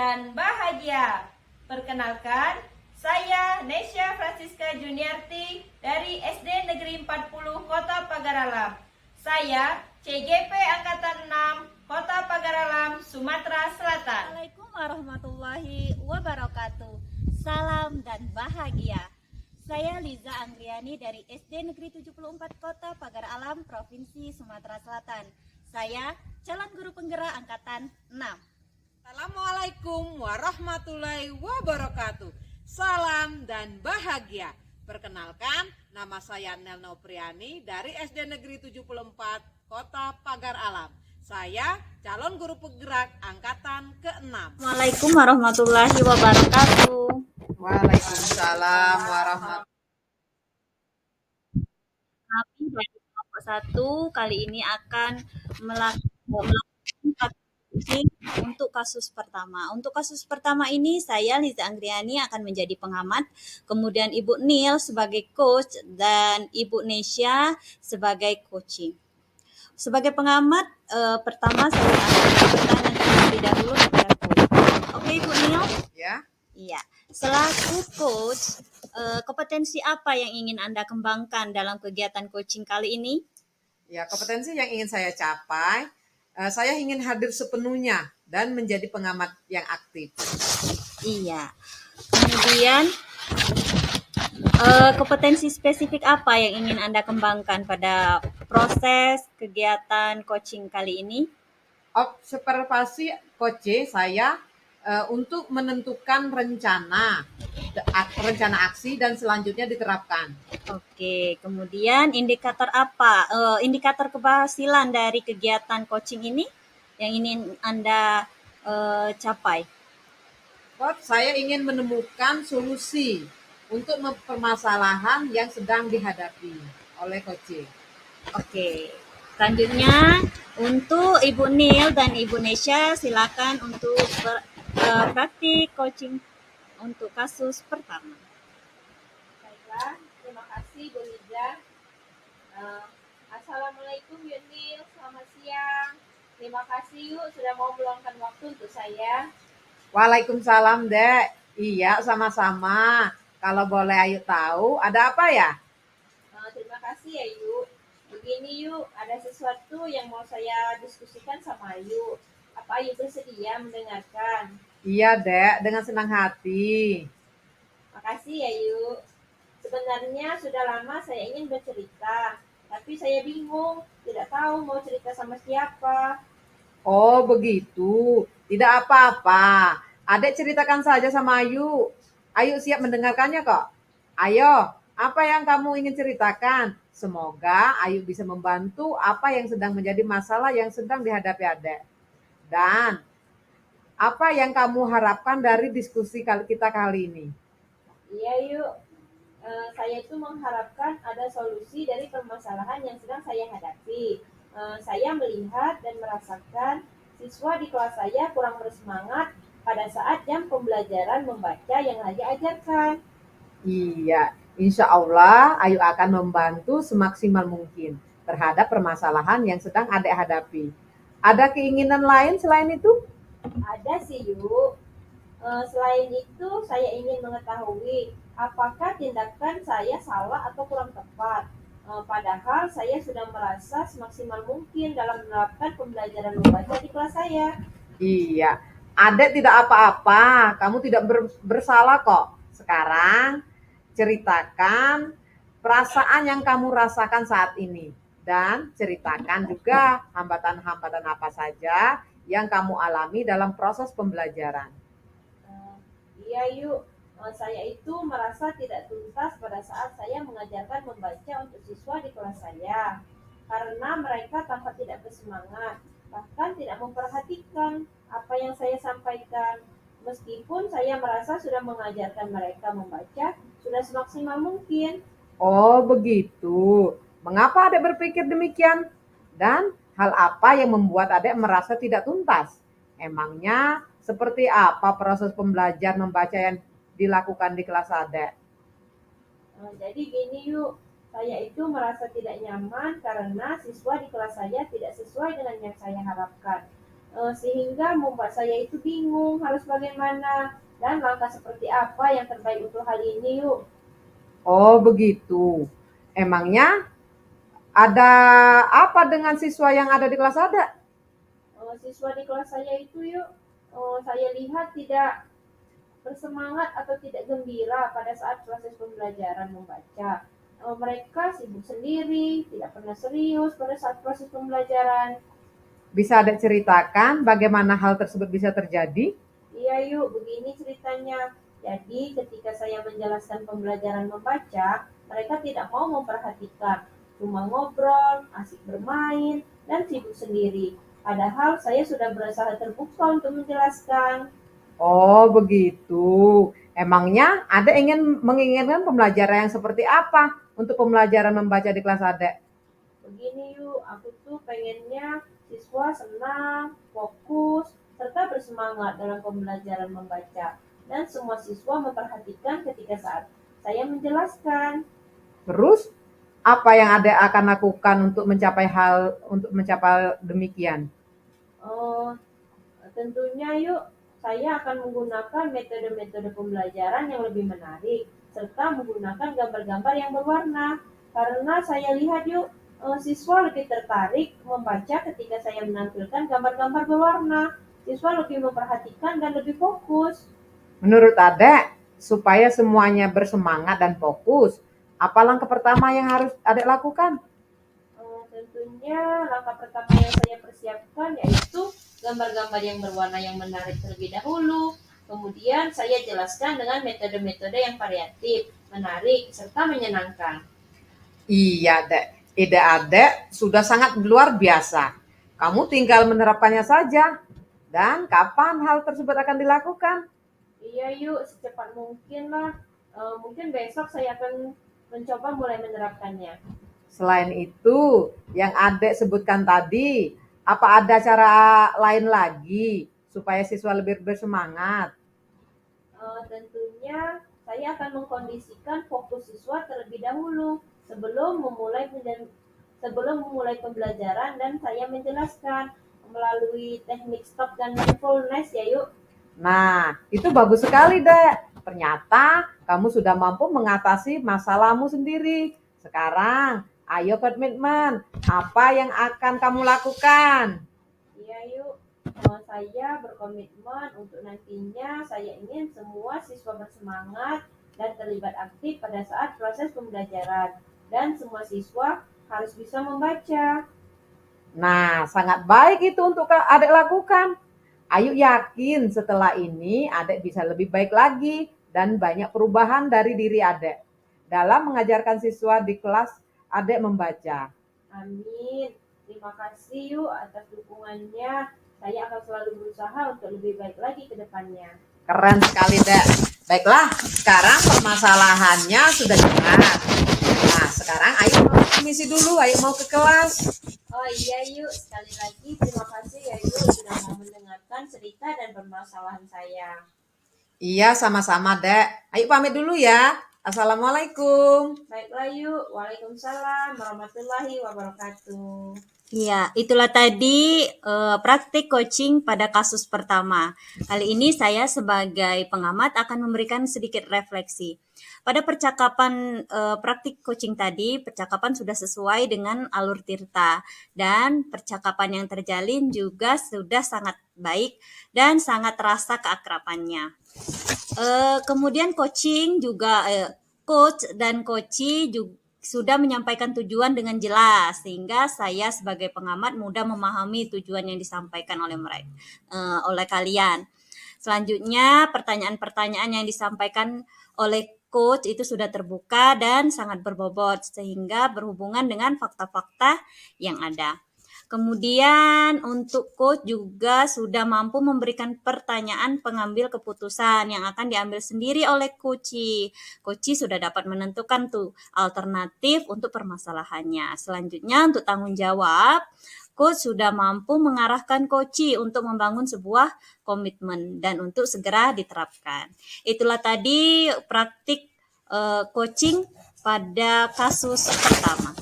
dan bahagia. Perkenalkan, saya Nesya Francisca Juniarti dari SD Negeri 40 Kota Pagaralam. Saya CGP Angkatan 6 Kota Pagaralam, Sumatera Selatan. Assalamualaikum warahmatullahi wabarakatuh. Salam dan bahagia. Saya Liza Anggriani dari SD Negeri 74 Kota Pagaralam, Provinsi Sumatera Selatan. Saya calon guru penggerak Angkatan 6. Assalamualaikum warahmatullahi wabarakatuh. Salam dan bahagia. Perkenalkan, nama saya Nel Nopriani dari SD Negeri 74 Kota Pagar Alam. Saya calon guru penggerak Angkatan ke-6. Assalamualaikum warahmatullahi wabarakatuh. Waalaikumsalam warahmatullahi Kami dari kelompok 1 kali ini akan melakukan coaching untuk kasus pertama. Untuk kasus pertama ini saya Liza Anggriani akan menjadi pengamat, kemudian Ibu Nil sebagai coach dan Ibu Nesya sebagai coaching. Sebagai pengamat, pertama saya akan bertanya terlebih dahulu kepada coach. Oke, Ibu Nil? ya. Iya. Selaku coach, kompetensi apa yang ingin Anda kembangkan dalam kegiatan coaching kali ini? Ya, kompetensi yang ingin saya capai, saya ingin hadir sepenuhnya dan menjadi pengamat yang aktif. Iya. Kemudian, kompetensi spesifik apa yang ingin Anda kembangkan pada proses kegiatan coaching kali ini? Observasi coach saya untuk menentukan rencana aksi dan selanjutnya diterapkan. Oke, kemudian indikator apa? Indikator keberhasilan dari kegiatan coaching ini yang ingin Anda capai? Coach, saya ingin menemukan solusi untuk permasalahan yang sedang dihadapi oleh coach. Oke, selanjutnya untuk Ibu Nil dan Ibu Nesya silakan untuk praktik coaching untuk kasus pertama. Baiklah, terima kasih Bu Liza. Assalamualaikum Yunil, selamat siang. Terima kasih yuk sudah mau meluangkan waktu untuk saya. Waalaikumsalam, Dek. Iya, sama-sama. Kalau boleh Ayu tahu, ada apa ya? Terima kasih ya Yu. Begini Yu, ada sesuatu yang mau saya diskusikan sama Yu. Apa Yu bersedia mendengarkan? Iya, Dek, dengan senang hati. Makasih ya Yu. Sebenarnya sudah lama saya ingin bercerita, tapi saya bingung, tidak tahu mau cerita sama siapa. Oh, begitu. Tidak apa-apa. Adek ceritakan saja sama Ayu. Ayu siap mendengarkannya kok. Ayo, apa yang kamu ingin ceritakan? Semoga Ayu bisa membantu apa yang sedang menjadi masalah yang sedang dihadapi adek. Dan apa yang kamu harapkan dari diskusi kita kali ini? Iya Yuk, saya itu mengharapkan ada solusi dari permasalahan yang sedang saya hadapi. Saya melihat dan merasakan siswa di kelas saya kurang bersemangat pada saat jam pembelajaran membaca yang lagi ajarkan. Iya, insya Allah Ayu akan membantu semaksimal mungkin terhadap permasalahan yang sedang adek hadapi. Ada keinginan lain selain itu? Ada sih Yuk. Selain itu, saya ingin mengetahui apakah tindakan saya salah atau kurang tepat. Padahal saya sudah merasa semaksimal mungkin dalam menerapkan pembelajaran membaca di kelas saya. Iya, adek tidak apa-apa, kamu tidak bersalah kok. Sekarang ceritakan perasaan yang kamu rasakan saat ini. Dan ceritakan juga hambatan-hambatan apa saja yang kamu alami dalam proses pembelajaran. Iya yuk, saya itu merasa tidak tuntas pada saat saya mengajarkan membaca untuk siswa di kelas saya. Karena mereka tampak tidak bersemangat, bahkan tidak memperhatikan apa yang saya sampaikan. Meskipun saya merasa sudah mengajarkan mereka membaca, sudah semaksimal mungkin. Oh begitu. Mengapa adek berpikir demikian? Dan hal apa yang membuat adek merasa tidak tuntas? Emangnya seperti apa proses pembelajar membaca yang dilakukan di kelas adek? Jadi gini yuk, saya itu merasa tidak nyaman karena siswa di kelas saya tidak sesuai dengan yang saya harapkan. sehingga membuat saya itu bingung harus bagaimana dan langkah seperti apa yang terbaik untuk hal ini yuk. Oh begitu. Emangnya ada apa dengan siswa yang ada di kelas Ada? Siswa di kelas saya itu yuk, saya lihat tidak bersemangat atau tidak gembira pada saat proses pembelajaran membaca. Mereka sibuk sendiri, tidak pernah serius pada saat proses pembelajaran. Bisa Adek ceritakan bagaimana hal tersebut bisa terjadi? Iya yuk, begini ceritanya. Jadi ketika saya menjelaskan pembelajaran membaca, mereka tidak mau memperhatikan. Cuma ngobrol, asik bermain, dan sibuk sendiri. Padahal saya sudah berusaha terbuka untuk menjelaskan. Oh begitu. Emangnya Adek menginginkan pembelajaran yang seperti apa untuk pembelajaran membaca di kelas Adek? Begini yuk, aku tuh pengennya siswa senang, fokus, serta bersemangat dalam pembelajaran membaca. Dan semua siswa memperhatikan ketika saat saya menjelaskan. Terus apa yang Adek akan lakukan untuk mencapai demikian? Oh, tentunya yuk, saya akan menggunakan metode-metode pembelajaran yang lebih menarik, serta menggunakan gambar-gambar yang berwarna. Karena saya lihat yuk, siswa lebih tertarik membaca ketika saya menampilkan gambar-gambar berwarna. Siswa lebih memperhatikan dan lebih fokus. Menurut Adek, supaya semuanya bersemangat dan fokus, apa langkah pertama yang harus Adek lakukan? Tentunya langkah pertama yang saya persiapkan yaitu gambar-gambar yang berwarna yang menarik terlebih dahulu. Kemudian saya jelaskan dengan metode-metode yang variatif, menarik, serta menyenangkan. Iya, Dek. Ide Adek sudah sangat luar biasa. Kamu tinggal menerapkannya saja. Dan kapan hal tersebut akan dilakukan? Iya yuk, secepat mungkin lah. Mungkin besok saya akan mencoba mulai menerapkannya. Selain itu, yang Adek sebutkan tadi, apa ada cara lain lagi supaya siswa lebih bersemangat? Tentunya saya akan mengkondisikan fokus siswa terlebih dahulu sebelum memulai pembelajaran dan saya menjelaskan melalui teknik stop dan mindfulness ya yuk. Nah, itu bagus sekali, Dek. Ternyata kamu sudah mampu mengatasi masalahmu sendiri. Sekarang, ayo komitmen. Apa yang akan kamu lakukan? Iya yuk, saya berkomitmen untuk nantinya saya ingin semua siswa bersemangat dan terlibat aktif pada saat proses pembelajaran. Dan semua siswa harus bisa membaca. Nah, sangat baik itu untuk Adek lakukan. Ayu yakin setelah ini Adek bisa lebih baik lagi dan banyak perubahan dari diri Adek dalam mengajarkan siswa di kelas Adek membaca. Amin. Terima kasih yuk atas dukungannya. Saya akan selalu berusaha untuk lebih baik lagi ke depannya. Keren sekali, Dek. Baiklah, sekarang permasalahannya sudah jelas. Nah, sekarang Ayu mau permisi dulu, Ayu mau ke kelas. Oh iya yuk, sekali lagi terima kasih ya yuk sudah mau mendengarkan cerita dan permasalahan saya. Iya, sama-sama, Dek. Ayu pamit dulu ya. Assalamualaikum. Baiklah yuk, waalaikumsalam warahmatullahi wabarakatuh. Ya, itulah tadi praktik coaching pada kasus pertama. Kali ini saya sebagai pengamat akan memberikan sedikit refleksi. Pada percakapan praktik coaching tadi, percakapan sudah sesuai dengan alur Tirta dan percakapan yang terjalin juga sudah sangat baik dan sangat terasa keakrabannya. Kemudian coaching juga coach dan coachee juga sudah menyampaikan tujuan dengan jelas sehingga saya sebagai pengamat mudah memahami tujuan yang disampaikan oleh mereka oleh kalian. Selanjutnya pertanyaan-pertanyaan yang disampaikan oleh coach itu sudah terbuka dan sangat berbobot sehingga berhubungan dengan fakta-fakta yang ada. Kemudian untuk coach juga sudah mampu memberikan pertanyaan pengambil keputusan yang akan diambil sendiri oleh coachee. Coachee sudah dapat menentukan tuh alternatif untuk permasalahannya. Selanjutnya untuk tanggung jawab, coach sudah mampu mengarahkan coachee untuk membangun sebuah komitmen dan untuk segera diterapkan. Itulah tadi praktik coaching pada kasus pertama.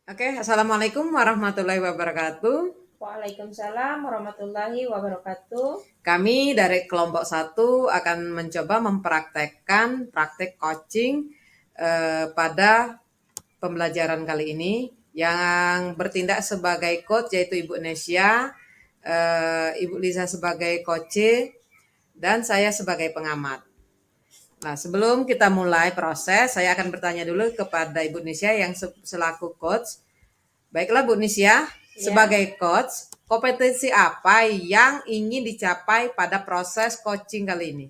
Oke, Assalamualaikum warahmatullahi wabarakatuh. Waalaikumsalam warahmatullahi wabarakatuh. Kami dari kelompok 1 akan mencoba mempraktekkan praktek coaching pada pembelajaran kali ini yang bertindak sebagai coach yaitu Ibu Nesya, Ibu Liza sebagai coach, dan saya sebagai pengamat. Nah, sebelum kita mulai proses, saya akan bertanya dulu kepada Ibu Nesya yang selaku coach. Baiklah Bu Nisya, sebagai coach, kompetensi apa yang ingin dicapai pada proses coaching kali ini?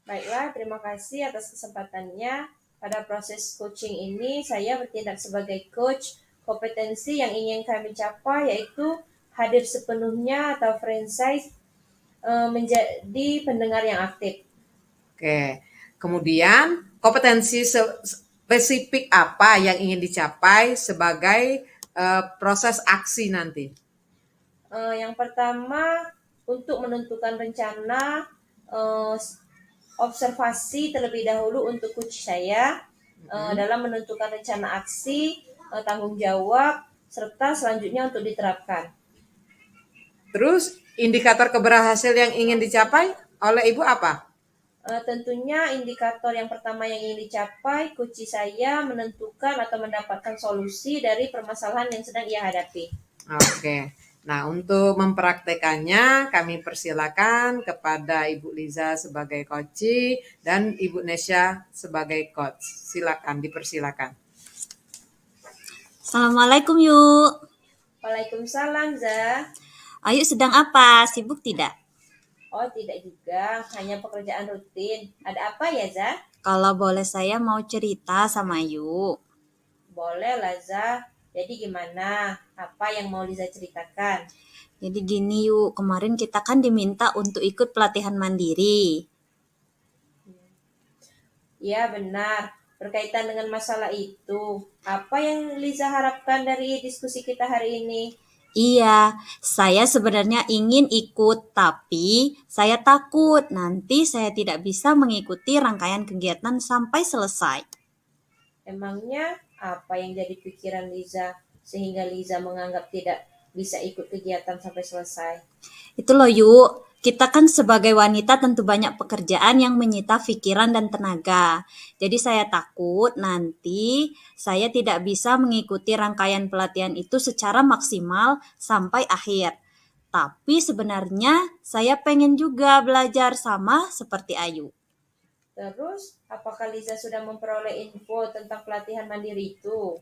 Baiklah, terima kasih atas kesempatannya. Pada proses coaching ini, saya bertindak sebagai coach. Kompetensi yang ingin kami capai yaitu hadir sepenuhnya atau franchise menjadi pendengar yang aktif. Oke, kemudian kompetensi spesifik apa yang ingin dicapai sebagai proses aksi nanti? Yang pertama, untuk menentukan rencana, observasi terlebih dahulu untuk coach saya dalam menentukan rencana aksi, tanggung jawab, serta selanjutnya untuk diterapkan. Terus indikator keberhasilan yang ingin dicapai oleh Ibu apa? Tentunya indikator yang pertama yang ingin dicapai, coach saya menentukan atau mendapatkan solusi dari permasalahan yang sedang ia hadapi. Oke. Nah, untuk mempraktekannya, kami persilakan kepada Ibu Liza sebagai coach dan Ibu Nesya sebagai coach. Silakan, dipersilakan. Assalamualaikum yuk. Waalaikumsalam, Zah. Ayu sedang apa? Sibuk tidak? Oh, tidak juga, hanya pekerjaan rutin. Ada apa ya, Zah? Kalau boleh saya mau cerita sama Ayu. Boleh lah, Zah. Jadi gimana? Apa yang mau Liza ceritakan? Jadi gini yuk, kemarin kita kan diminta untuk ikut pelatihan mandiri. Ya, benar. Berkaitan dengan masalah itu, apa yang Liza harapkan dari diskusi kita hari ini? Iya, saya sebenarnya ingin ikut, tapi saya takut nanti saya tidak bisa mengikuti rangkaian kegiatan sampai selesai. Emangnya apa yang jadi pikiran Liza sehingga Liza menganggap tidak bisa ikut kegiatan sampai selesai? Itu loh yuk, kita kan sebagai wanita tentu banyak pekerjaan yang menyita pikiran dan tenaga. Jadi saya takut nanti saya tidak bisa mengikuti rangkaian pelatihan itu secara maksimal sampai akhir. Tapi sebenarnya saya pengen juga belajar sama seperti Ayu. Terus, apakah Liza sudah memperoleh info tentang pelatihan mandiri itu?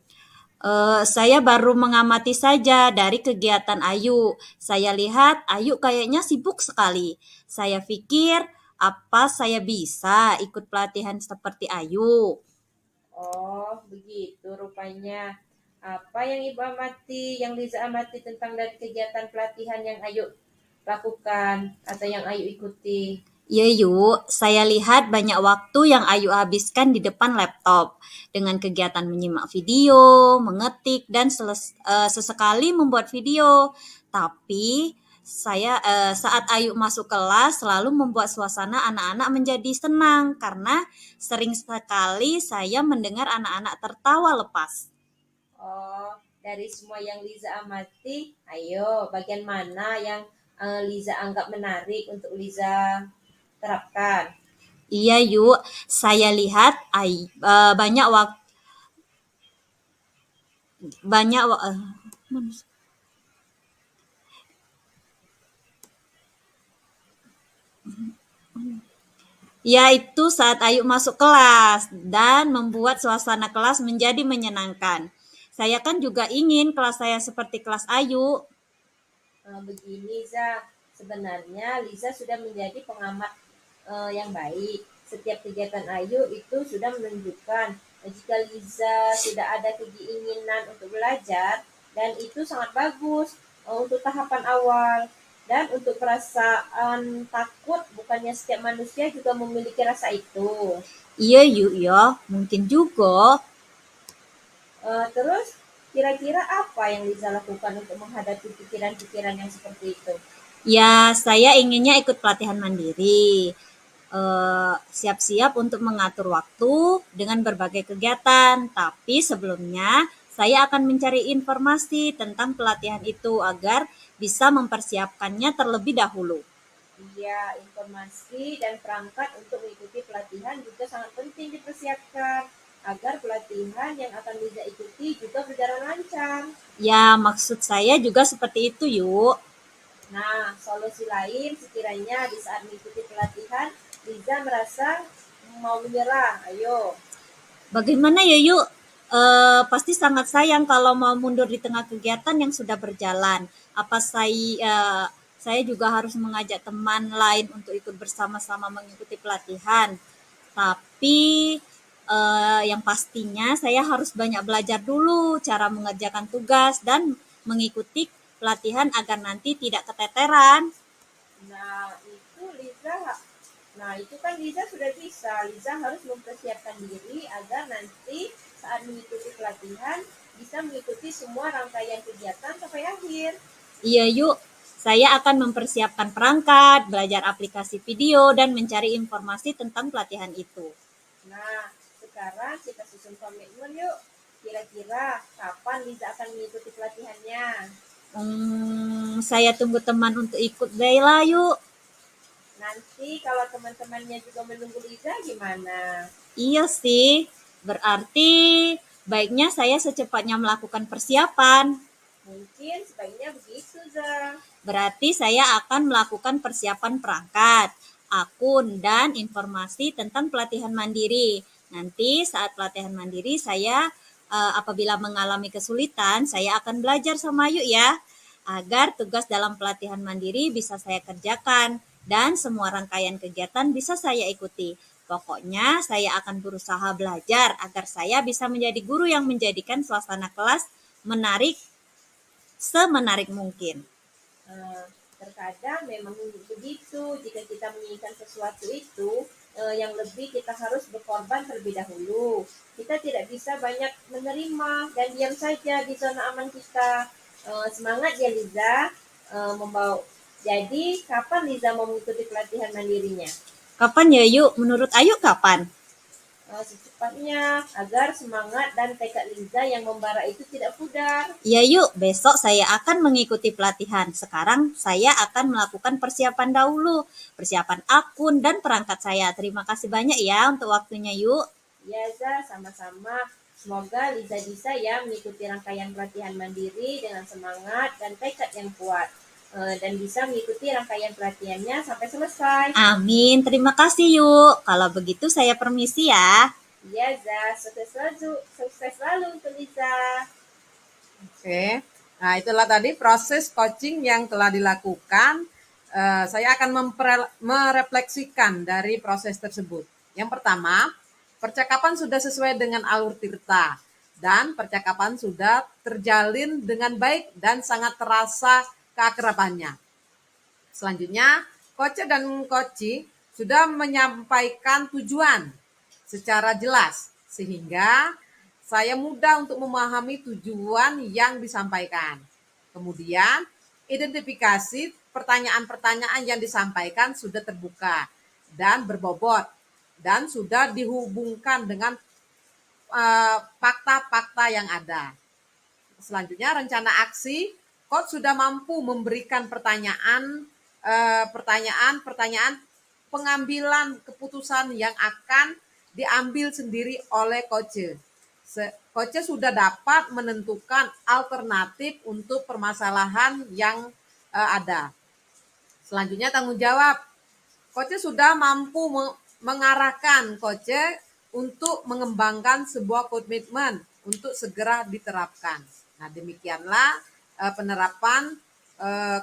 Saya baru mengamati saja dari kegiatan Ayu. Saya lihat Ayu kayaknya sibuk sekali. Saya pikir apa saya bisa ikut pelatihan seperti Ayu? Oh, begitu rupanya. Apa yang Ibu amati, yang Liza amati tentang dari kegiatan pelatihan yang Ayu lakukan atau yang Ayu ikuti? Ya yuk, saya lihat banyak waktu yang Ayu habiskan di depan laptop dengan kegiatan menyimak video, mengetik, dan sesekali membuat video. Tapi saat Ayu masuk kelas selalu membuat suasana anak-anak menjadi senang karena sering sekali saya mendengar anak-anak tertawa lepas. Oh, dari semua yang Liza amati, ayo bagian mana yang Liza anggap menarik untuk Liza terapkan? Iya yuk, saya lihat banyak waktu banyak yaitu saat Ayu masuk kelas dan membuat suasana kelas menjadi menyenangkan. Saya kan juga ingin kelas saya seperti kelas Ayu. Begini, Liza, sebenarnya Liza sudah menjadi pengamat yang baik. Setiap kegiatan Ayu itu sudah menunjukkan jika Liza sudah ada keinginan untuk belajar, dan itu sangat bagus untuk tahapan awal. Dan untuk perasaan takut, bukannya setiap manusia juga memiliki rasa itu. Iya yuk ya, mungkin juga. Terus, kira-kira apa yang Liza lakukan untuk menghadapi pikiran-pikiran yang seperti itu? Ya, saya inginnya ikut pelatihan mandiri. Siap-siap untuk mengatur waktu dengan berbagai kegiatan. Tapi sebelumnya saya akan mencari informasi tentang pelatihan itu agar bisa mempersiapkannya terlebih dahulu. Iya, informasi dan perangkat untuk mengikuti pelatihan juga sangat penting dipersiapkan agar pelatihan yang akan Liza ikuti juga berjalan lancar. Ya, maksud saya juga seperti itu, yuk. Nah, solusi lain sekiranya di saat mengikuti pelatihan, Liza merasa mau menyerah. Ayo. Bagaimana ya, yuk? Pasti sangat sayang kalau mau mundur di tengah kegiatan yang sudah berjalan. Apa saya juga harus mengajak teman lain untuk ikut bersama-sama mengikuti pelatihan. Tapi yang pastinya saya harus banyak belajar dulu cara mengerjakan tugas dan mengikuti pelatihan agar nanti tidak keteteran. Nah, itu kan Liza sudah bisa. Liza harus mempersiapkan diri agar nanti saat mengikuti pelatihan bisa mengikuti semua rangkaian kegiatan sampai akhir. Iya yuk, saya akan mempersiapkan perangkat, belajar aplikasi video, dan mencari informasi tentang pelatihan itu. Nah, sekarang kita susun komitmen yuk. Kira-kira kapan Liza akan mengikuti pelatihannya? Saya tunggu teman untuk ikut Bella yuk. Nanti kalau teman-temannya juga menunggu Liza gimana? Iya sih, berarti baiknya saya secepatnya melakukan persiapan. Mungkin sebaiknya begitu, Za. Berarti saya akan melakukan persiapan perangkat, akun, dan informasi tentang pelatihan mandiri. Nanti saat pelatihan mandiri saya apabila mengalami kesulitan, saya akan belajar sama Ayu ya, agar tugas dalam pelatihan mandiri bisa saya kerjakan dan semua rangkaian kegiatan bisa saya ikuti. Pokoknya saya akan berusaha belajar agar saya bisa menjadi guru yang menjadikan suasana kelas menarik semenarik mungkin. Terkadang memang begitu, jika kita menginginkan sesuatu itu yang lebih kita harus berkorban terlebih dahulu. Kita tidak bisa banyak menerima dan diam saja di zona aman kita. Semangat ya Liza, membawa. Jadi kapan Liza mau mengikuti pelatihan mandirinya? Kapan ya yuk? Menurut Ayu kapan? Secepatnya agar semangat dan tekad Liza yang membara itu tidak pudar. Ya yuk, besok saya akan mengikuti pelatihan. Sekarang saya akan melakukan persiapan dahulu. Persiapan akun dan perangkat saya. Terima kasih banyak ya untuk waktunya yuk. Ya Za, sama-sama. Semoga Liza bisa ya mengikuti rangkaian pelatihan mandiri dengan semangat dan tekad yang kuat. Dan bisa mengikuti rangkaian pelatihannya sampai selesai. Amin, terima kasih yuk. Kalau begitu saya permisi ya. Iya Za, sukses selalu untuk Liza. Oke. Nah, itulah tadi proses coaching yang telah dilakukan. Saya akan merefleksikan dari proses tersebut. Yang pertama, percakapan sudah sesuai dengan alur Tirta dan percakapan sudah terjalin dengan baik dan sangat terasa keakrabannya. Selanjutnya, coach dan coaching sudah menyampaikan tujuan secara jelas sehingga saya mudah untuk memahami tujuan yang disampaikan. Kemudian, identifikasi pertanyaan-pertanyaan yang disampaikan sudah terbuka dan berbobot dan sudah dihubungkan dengan fakta-fakta yang ada. Selanjutnya, rencana aksi, coach sudah mampu memberikan pertanyaan pengambilan keputusan yang akan diambil sendiri oleh coach. Coach sudah dapat menentukan alternatif untuk permasalahan yang ada. Selanjutnya tanggung jawab. Coach sudah mampu mengarahkan coach untuk mengembangkan sebuah komitmen untuk segera diterapkan. Nah, demikianlah penerapan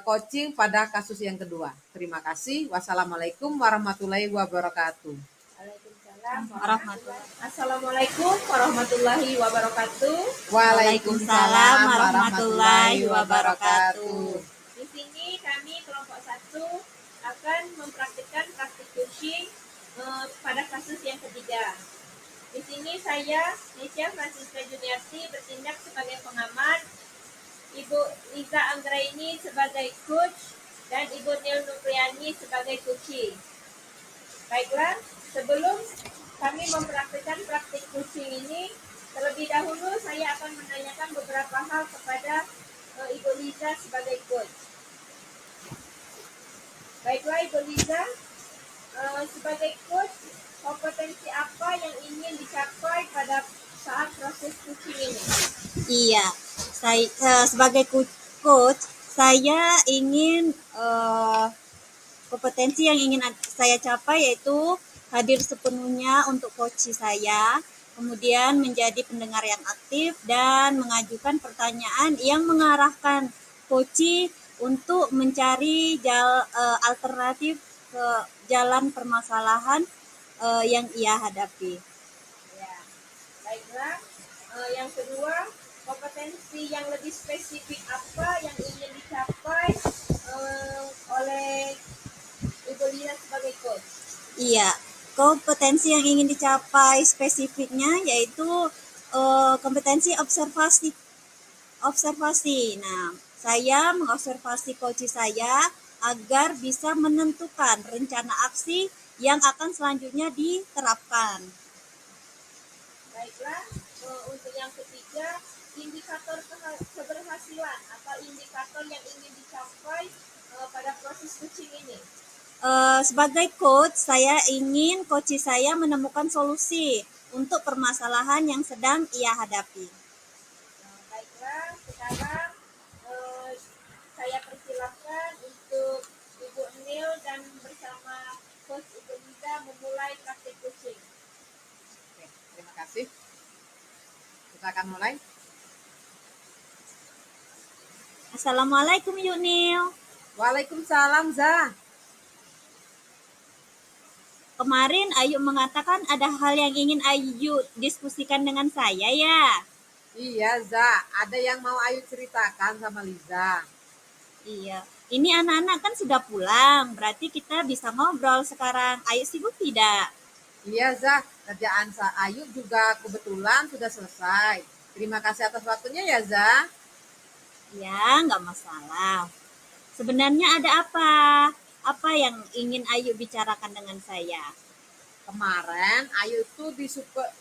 coaching pada kasus yang kedua. Terima kasih. Wassalamualaikum warahmatullahi wabarakatuh. Assalamualaikum warahmatullahi wabarakatuh. Waalaikumsalam warahmatullahi wabarakatuh. Di sini kami kelompok 1 akan mempraktikkan praktik coaching pada kasus yang ketiga. Di sini saya, Nesya Francisca Juniarti, bertindak sebagai pengamat, Ibu Liza Anggraini sebagai coach, dan Ibu Nil Nupriani sebagai coaching. Baiklah, sebelum kami mempraktikkan praktik coaching ini, Terlebih dahulu saya akan menanyakan beberapa hal kepada Ibu Liza sebagai coach. Baiklah Ibu Liza, sebagai coach, kompetensi apa yang ingin dicapai pada saat proses coaching ini? Iya, saya sebagai coach, saya ingin kompetensi yang ingin saya capai yaitu hadir sepenuhnya untuk coach saya, kemudian menjadi pendengar yang aktif dan mengajukan pertanyaan yang mengarahkan coach untuk mencari alternatif ke jalan permasalahan yang ia hadapi. Ya, baiklah. Yang kedua, kompetensi yang lebih spesifik apa yang ingin dicapai oleh Ibu Liza sebagai coach? Iya, kompetensi yang ingin dicapai spesifiknya yaitu kompetensi observasi. Nah, saya mengobservasi coach saya agar bisa menentukan rencana aksi yang akan selanjutnya diterapkan. Baiklah, untuk yang ketiga, indikator keberhasilan atau indikator yang ingin dicapai pada proses coaching ini. Sebagai coach, saya ingin coach saya menemukan solusi untuk permasalahan yang sedang ia hadapi. Baiklah, sekarang saya persilahkan untuk Ibu Nil dan bersama Coach Ibu Liza memulai praktik coaching. Oke, terima kasih. Kita akan mulai. Assalamualaikum Yuk Nil. Waalaikumsalam, Za. Kemarin Ayu mengatakan ada hal yang ingin Ayu diskusikan dengan saya ya. Iya, Za. Ada yang mau Ayu ceritakan sama Liza. Iya. Ini anak-anak kan sudah pulang, berarti kita bisa ngobrol sekarang. Ayu sibuk tidak? Iya, Za. Kerjaan Ayu juga kebetulan sudah selesai. Terima kasih atas waktunya ya, Za. Ya, nggak masalah. Sebenarnya ada apa? Apa yang ingin Ayu bicarakan dengan saya? Kemarin Ayu itu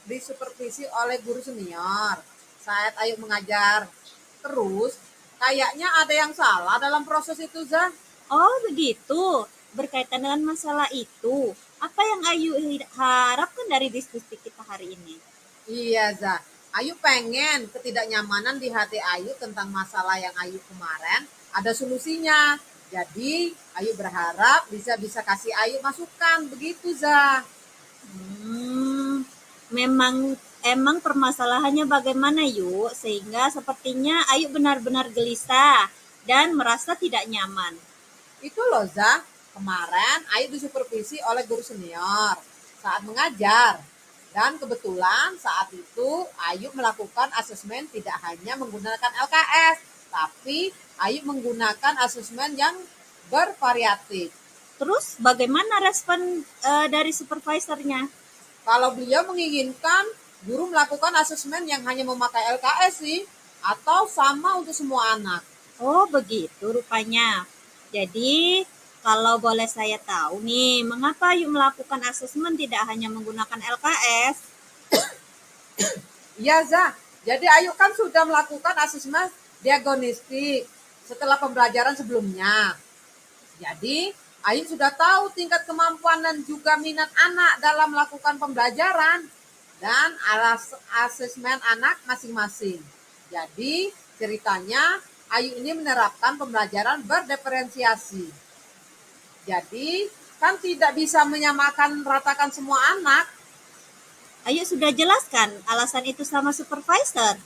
disupervisi oleh guru senior. Saat Ayu mengajar terus, kayaknya ada yang salah dalam proses itu, Za. Oh, begitu. Berkaitan dengan masalah itu, apa yang Ayu harapkan dari diskusi kita hari ini? Iya, Za. Ayu pengen ketidaknyamanan di hati Ayu tentang masalah yang Ayu kemarin ada solusinya. Jadi, Ayu berharap bisa kasih Ayu masukan. Begitu, Za. Emang permasalahannya bagaimana Yuk? Sehingga sepertinya Ayu benar-benar gelisah dan merasa tidak nyaman. Itu loh, Za. Kemarin Ayu disupervisi oleh guru senior saat mengajar. Dan kebetulan saat itu Ayu melakukan asesmen tidak hanya menggunakan LKS, tapi Ayu menggunakan asesmen yang bervariatif. Terus bagaimana respon dari supervisornya? Kalau beliau menginginkan guru melakukan asesmen yang hanya memakai LKS sih, atau sama untuk semua anak. Oh, begitu rupanya. Jadi, kalau boleh saya tahu nih, mengapa Ayu melakukan asesmen tidak hanya menggunakan LKS? Iya, Za. Jadi Ayu kan sudah melakukan asesmen diagnostik setelah pembelajaran sebelumnya. Jadi, Ayu sudah tahu tingkat kemampuan dan juga minat anak dalam melakukan pembelajaran dan asesmen anak masing-masing. Jadi, ceritanya Ayu ini menerapkan pembelajaran berdiferensiasi. Jadi, kan tidak bisa menyamakan ratakan semua anak. Ayu sudah jelaskan alasan itu sama supervisor.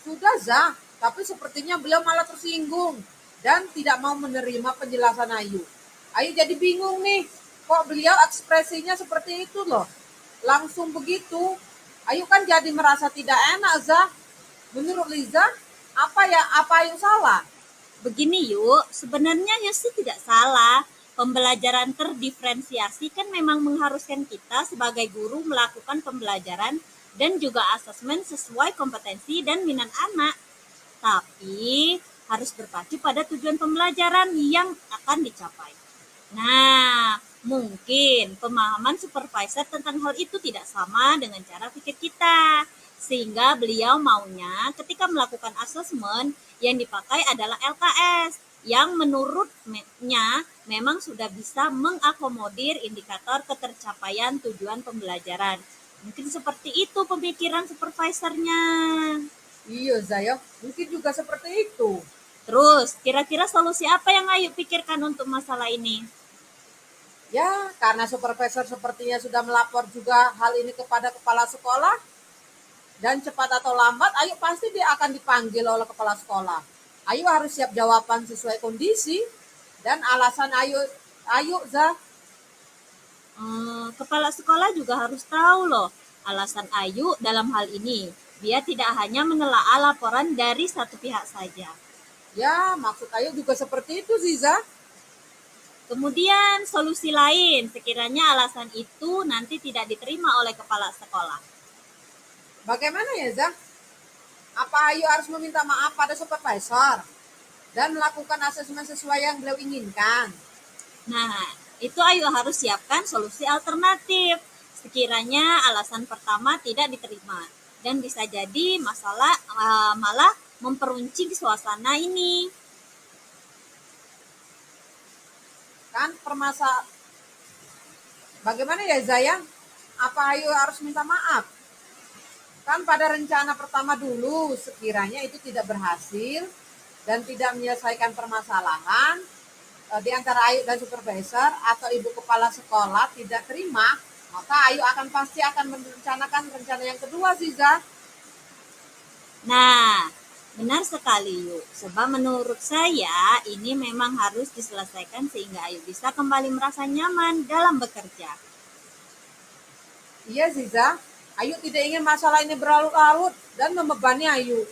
Sudah, Za, tapi sepertinya beliau malah tersinggung dan tidak mau menerima penjelasan Ayu. Ayu jadi bingung nih, kok beliau ekspresinya seperti itu loh. Langsung begitu. Ayu kan jadi merasa tidak enak, Za. Menurut Liza, apa Ayu salah? Begini Yuk, sebenarnya sih tidak salah. Pembelajaran terdiferensiasi kan memang mengharuskan kita sebagai guru melakukan pembelajaran dan juga asesmen sesuai kompetensi dan minat anak. Tapi harus berpacu pada tujuan pembelajaran yang akan dicapai. Nah, mungkin pemahaman supervisor tentang hal itu tidak sama dengan cara pikir kita. sehingga beliau maunya ketika melakukan asesmen yang dipakai adalah LKS yang menurutnya memang sudah bisa mengakomodir indikator ketercapaian tujuan pembelajaran. Mungkin seperti itu pemikiran supervisornya. Iya, Zaya, mungkin juga seperti itu. Terus, kira-kira solusi apa yang Ayu pikirkan untuk masalah ini? Ya, karena supervisor sepertinya sudah melapor juga hal ini kepada kepala sekolah, dan cepat atau lambat Ayu pasti dia akan dipanggil oleh kepala sekolah. Ayu harus siap jawaban sesuai kondisi dan alasan Ayu, Zah. Kepala sekolah juga harus tahu loh alasan Ayu dalam hal ini. Dia tidak hanya menelaah laporan dari satu pihak saja. Ya, maksud Ayu juga seperti itu sih, Zah. Kemudian solusi lain, sekiranya alasan itu nanti tidak diterima oleh kepala sekolah. Bagaimana ya, Zah? Apa Ayu harus meminta maaf pada supervisor dan melakukan asesmen sesuai yang beliau inginkan? Nah, itu Ayu harus siapkan solusi alternatif. Sekiranya alasan pertama tidak diterima dan bisa jadi masalah malah memperuncing suasana ini. Kan bagaimana ya, Zaya? Apa Ayu harus minta maaf? Kan pada rencana pertama dulu, sekiranya itu tidak berhasil dan tidak menyelesaikan permasalahan di antara Ayu dan supervisor atau ibu kepala sekolah tidak terima, maka Ayu pasti akan merencanakan rencana yang kedua, Ziza. Nah, benar sekali Yuk. Sebab menurut saya ini memang harus diselesaikan sehingga Ayu bisa kembali merasa nyaman dalam bekerja. Iya, Ziza. Ayu tidak ingin masalah ini berlarut-larut dan membebani Ayu.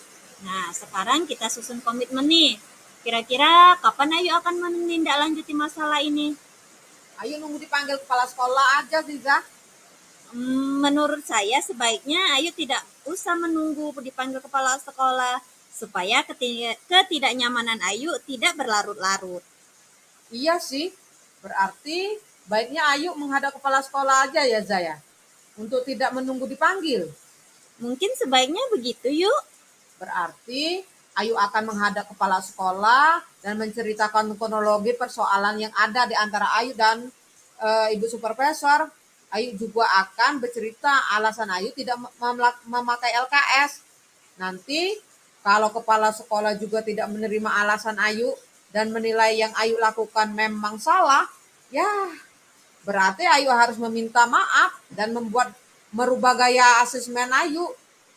Nah, sekarang kita susun komitmen nih. Kira-kira kapan Ayu akan menindaklanjuti masalah ini? Ayu nunggu dipanggil kepala sekolah aja, Ziza. Menurut saya sebaiknya Ayu tidak usah menunggu dipanggil kepala sekolah supaya ketidaknyamanan Ayu tidak berlarut-larut. Iya sih. Berarti baiknya Ayu menghadap kepala sekolah aja ya, Zaya. Untuk tidak menunggu dipanggil. Mungkin sebaiknya begitu Yuk. Berarti Ayu akan menghadap kepala sekolah dan menceritakan kronologi persoalan yang ada di antara Ayu dan ibu supervisor. Ayu juga akan bercerita alasan Ayu tidak memakai LKS. Nanti kalau kepala sekolah juga tidak menerima alasan Ayu dan menilai yang Ayu lakukan memang salah, ya berarti Ayu harus meminta maaf dan merubah gaya asesmen Ayu.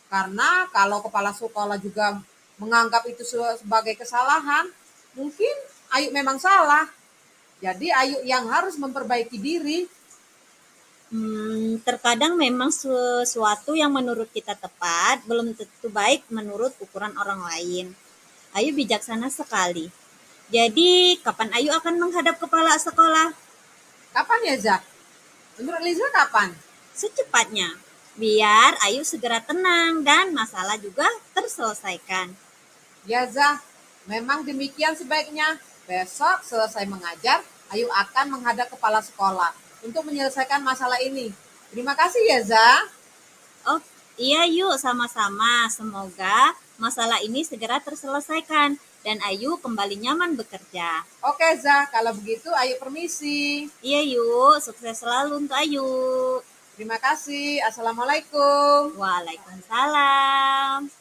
Karena kalau kepala sekolah juga menganggap itu sebagai kesalahan, mungkin Ayu memang salah. Jadi Ayu yang harus memperbaiki diri. Terkadang memang sesuatu yang menurut kita tepat belum tentu baik menurut ukuran orang lain. Ayu bijaksana sekali. Jadi, kapan Ayu akan menghadap kepala sekolah? Kapan ya, Zah? Menurut Liza kapan? Secepatnya, biar Ayu segera tenang dan masalah juga terselesaikan. Ya, Zah. Memang demikian sebaiknya. Besok selesai mengajar, Ayu akan menghadap kepala sekolah untuk menyelesaikan masalah ini. Terima kasih ya, Zah. Oh, iya Yuk, sama-sama. Semoga masalah ini segera terselesaikan dan Ayu kembali nyaman bekerja. Oke, Zah. Kalau begitu, Ayu permisi. Iya Yuk, sukses selalu untuk Ayu. Terima kasih. Assalamualaikum. Waalaikumsalam.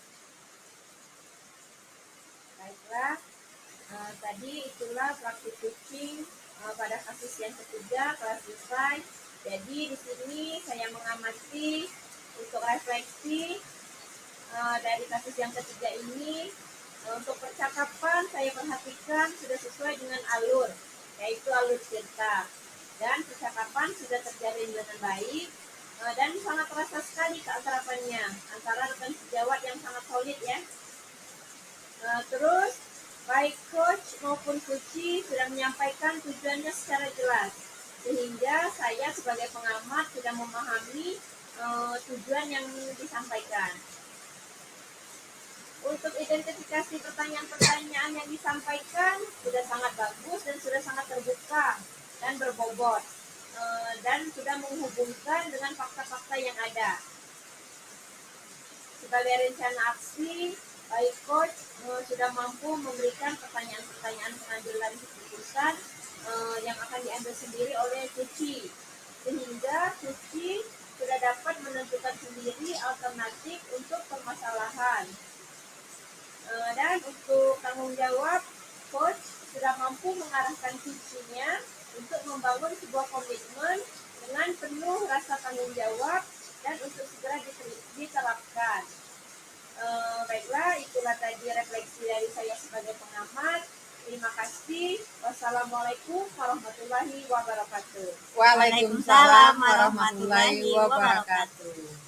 Baiklah, tadi itulah praktik coaching pada kasus yang ketiga telah selesai. Jadi di sini saya mengamati untuk refleksi dari kasus yang ketiga ini. Untuk percakapan saya perhatikan sudah sesuai dengan alur, yaitu alur cerita. Dan percakapan sudah terjalin dengan baik dan sangat terasa sekali keakrabannya antara rekan sejawat yang sangat solid ya. Terus baik coach maupun coachee sudah menyampaikan tujuannya secara jelas, sehingga saya sebagai pengamat sudah memahami tujuan yang disampaikan. Untuk identifikasi pertanyaan-pertanyaan yang disampaikan sudah sangat bagus dan sudah sangat terbuka dan berbobot dan sudah menghubungkan dengan fakta-fakta yang ada. sebagai rencana aksi, baik coach sudah mampu memberikan pertanyaan-pertanyaan pengambilan keputusan yang akan diambil sendiri oleh Cuci, sehingga Cuci sudah dapat menentukan sendiri alternatif untuk permasalahan. Dan untuk tanggung jawab, coach sudah mampu mengarahkan Cucinya untuk membangun sebuah komitmen dengan penuh rasa tanggung jawab dan untuk segera diterapkan. Baiklah, itulah tadi refleksi dari saya sebagai pengamat. Terima kasih. Wassalamualaikum warahmatullahi wabarakatuh. Waalaikumsalam warahmatullahi wabarakatuh.